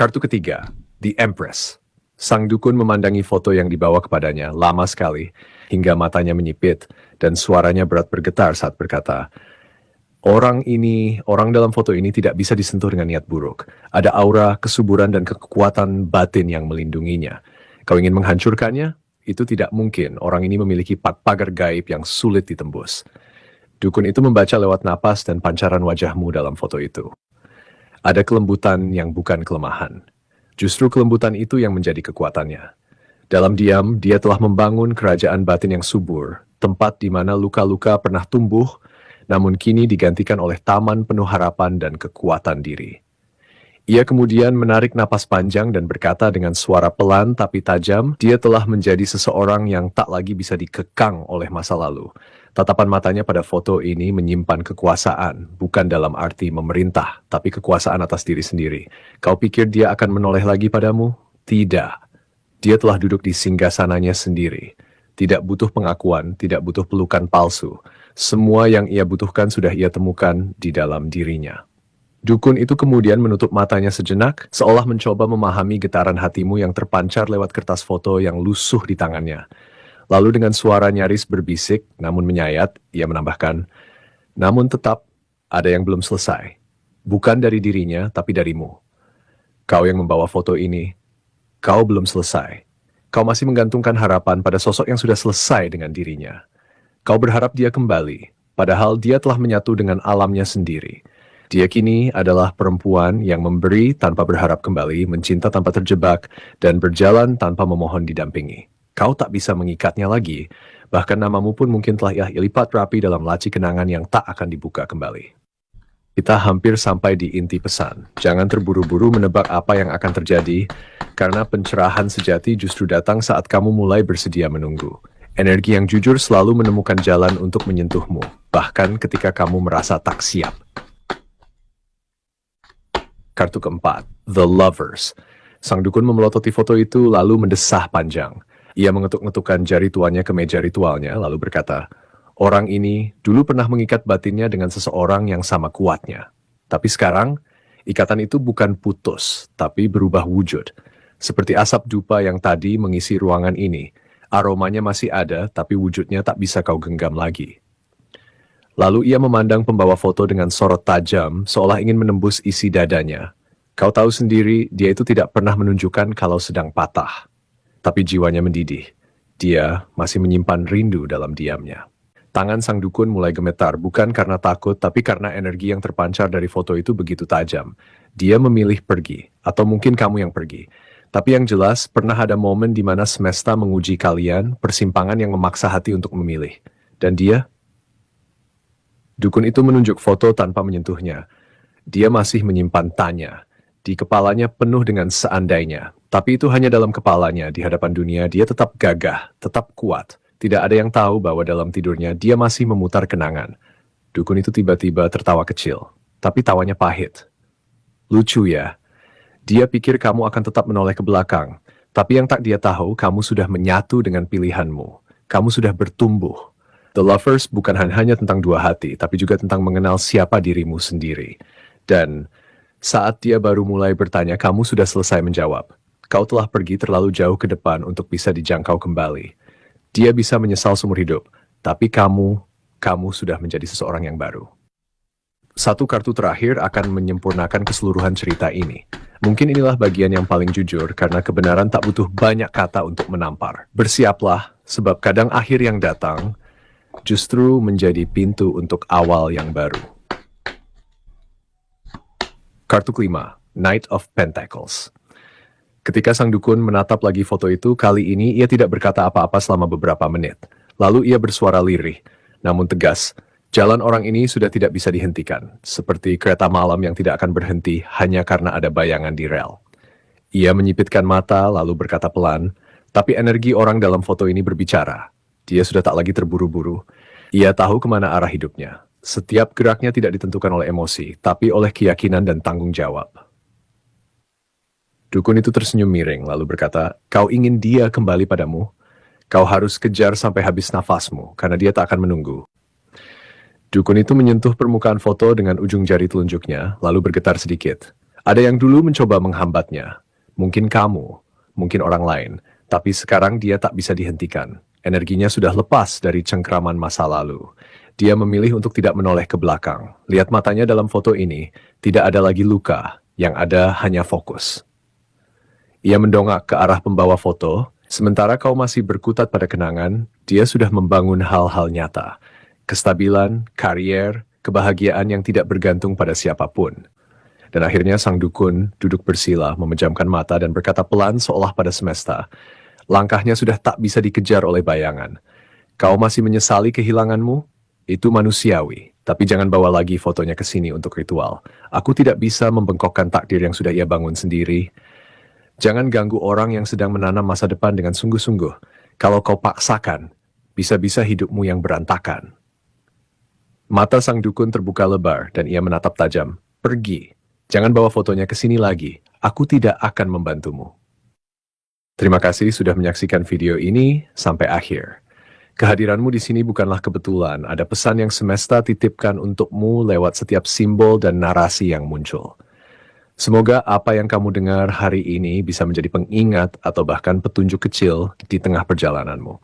Kartu ketiga, The Empress. Sang dukun memandangi foto yang dibawa kepadanya lama sekali, hingga matanya menyipit, dan suaranya berat bergetar saat berkata, orang dalam foto ini tidak bisa disentuh dengan niat buruk. Ada aura, kesuburan, dan kekuatan batin yang melindunginya. Kau ingin menghancurkannya? Itu tidak mungkin. Orang ini memiliki pagar gaib yang sulit ditembus. Dukun itu membaca lewat napas dan pancaran wajahmu dalam foto itu. Ada kelembutan yang bukan kelemahan. Justru kelembutan itu yang menjadi kekuatannya. Dalam diam, dia telah membangun kerajaan batin yang subur, tempat di mana luka-luka pernah tumbuh, namun kini digantikan oleh taman penuh harapan dan kekuatan diri. Ia kemudian menarik napas panjang dan berkata dengan suara pelan tapi tajam, dia telah menjadi seseorang yang tak lagi bisa dikekang oleh masa lalu. Tatapan matanya pada foto ini menyimpan kekuasaan, bukan dalam arti memerintah, tapi kekuasaan atas diri sendiri. Kau pikir dia akan menoleh lagi padamu? Tidak. Dia telah duduk di singgasananya sendiri. Tidak butuh pengakuan, tidak butuh pelukan palsu. Semua yang ia butuhkan sudah ia temukan di dalam dirinya. Dukun itu kemudian menutup matanya sejenak, seolah mencoba memahami getaran hatimu yang terpancar lewat kertas foto yang lusuh di tangannya. Lalu dengan suara nyaris berbisik, namun menyayat, ia menambahkan, namun tetap ada yang belum selesai. Bukan dari dirinya, tapi darimu. Kau yang membawa foto ini, kau belum selesai. Kau masih menggantungkan harapan pada sosok yang sudah selesai dengan dirinya. Kau berharap dia kembali, padahal dia telah menyatu dengan alamnya sendiri. Dia kini adalah perempuan yang memberi tanpa berharap kembali, mencinta tanpa terjebak, dan berjalan tanpa memohon didampingi. Kau tak bisa mengikatnya lagi, bahkan namamu pun mungkin telah ia lipat rapi dalam laci kenangan yang tak akan dibuka kembali. Kita hampir sampai di inti pesan. Jangan terburu-buru menebak apa yang akan terjadi, karena pencerahan sejati justru datang saat kamu mulai bersedia menunggu. Energi yang jujur selalu menemukan jalan untuk menyentuhmu, bahkan ketika kamu merasa tak siap. Kartu keempat, The Lovers. Sang dukun memelototi foto itu lalu mendesah panjang. Ia mengetuk-ngetukkan jari tuannya ke meja ritualnya, lalu berkata, orang ini dulu pernah mengikat batinnya dengan seseorang yang sama kuatnya. Tapi sekarang, ikatan itu bukan putus, tapi berubah wujud. Seperti asap dupa yang tadi mengisi ruangan ini. Aromanya masih ada, tapi wujudnya tak bisa kau genggam lagi. Lalu ia memandang pembawa foto dengan sorot tajam, seolah ingin menembus isi dadanya. Kau tahu sendiri, dia itu tidak pernah menunjukkan kalau sedang patah. Tapi jiwanya mendidih. Dia masih menyimpan rindu dalam diamnya. Tangan sang dukun mulai gemetar, bukan karena takut, tapi karena energi yang terpancar dari foto itu begitu tajam. Dia memilih pergi, atau mungkin kamu yang pergi. Tapi yang jelas, pernah ada momen di mana semesta menguji kalian, persimpangan yang memaksa hati untuk memilih. Dan dia? Dukun itu menunjuk foto tanpa menyentuhnya. Dia masih menyimpan tanya. Di kepalanya penuh dengan seandainya. Tapi itu hanya dalam kepalanya. Di hadapan dunia dia tetap gagah, tetap kuat. Tidak ada yang tahu bahwa dalam tidurnya dia masih memutar kenangan. Dukun itu tiba-tiba tertawa kecil. Tapi tawanya pahit. Lucu ya. Dia pikir kamu akan tetap menoleh ke belakang. Tapi yang tak dia tahu, kamu sudah menyatu dengan pilihanmu. Kamu sudah bertumbuh. The Lovers bukan hanya tentang dua hati, tapi juga tentang mengenal siapa dirimu sendiri. Dan saat dia baru mulai bertanya, kamu sudah selesai menjawab. Kau telah pergi terlalu jauh ke depan untuk bisa dijangkau kembali. Dia bisa menyesal seumur hidup, tapi kamu sudah menjadi seseorang yang baru. Satu kartu terakhir akan menyempurnakan keseluruhan cerita ini. Mungkin inilah bagian yang paling jujur, karena kebenaran tak butuh banyak kata untuk menampar. Bersiaplah, sebab kadang akhir yang datang justru menjadi pintu untuk awal yang baru. Kartu kelima, Knight of Pentacles. Ketika sang dukun menatap lagi foto itu, kali ini ia tidak berkata apa-apa selama beberapa menit. Lalu ia bersuara lirih, namun tegas. Jalan orang ini sudah tidak bisa dihentikan, seperti kereta malam yang tidak akan berhenti hanya karena ada bayangan di rel. Ia menyipitkan mata lalu berkata pelan, tapi energi orang dalam foto ini berbicara. Dia sudah tak lagi terburu-buru. Ia tahu kemana arah hidupnya. Setiap geraknya tidak ditentukan oleh emosi, tapi oleh keyakinan dan tanggung jawab. Dukun itu tersenyum miring, lalu berkata, kau ingin dia kembali padamu? Kau harus kejar sampai habis nafasmu, karena dia tak akan menunggu. Dukun itu menyentuh permukaan foto dengan ujung jari telunjuknya, lalu bergetar sedikit. Ada yang dulu mencoba menghambatnya. Mungkin kamu, mungkin orang lain. Tapi sekarang dia tak bisa dihentikan. Energinya sudah lepas dari cengkraman masa lalu. Dia memilih untuk tidak menoleh ke belakang. Lihat matanya dalam foto ini, tidak ada lagi luka. Yang ada hanya fokus. Ia mendongak ke arah pembawa foto. Sementara kau masih berkutat pada kenangan, dia sudah membangun hal-hal nyata. Kestabilan, karier, kebahagiaan yang tidak bergantung pada siapapun. Dan akhirnya sang dukun duduk bersila, memejamkan mata dan berkata pelan seolah pada semesta. Langkahnya sudah tak bisa dikejar oleh bayangan. Kau masih menyesali kehilanganmu? Itu manusiawi, tapi jangan bawa lagi fotonya ke sini untuk ritual. Aku tidak bisa membengkokkan takdir yang sudah ia bangun sendiri. Jangan ganggu orang yang sedang menanam masa depan dengan sungguh-sungguh. Kalau kau paksakan, bisa-bisa hidupmu yang berantakan. Mata sang dukun terbuka lebar dan ia menatap tajam. Pergi. Jangan bawa fotonya ke sini lagi. Aku tidak akan membantumu. Terima kasih sudah menyaksikan video ini sampai akhir. Kehadiranmu di sini bukanlah kebetulan. Ada pesan yang semesta titipkan untukmu lewat setiap simbol dan narasi yang muncul. Semoga apa yang kamu dengar hari ini bisa menjadi pengingat atau bahkan petunjuk kecil di tengah perjalananmu.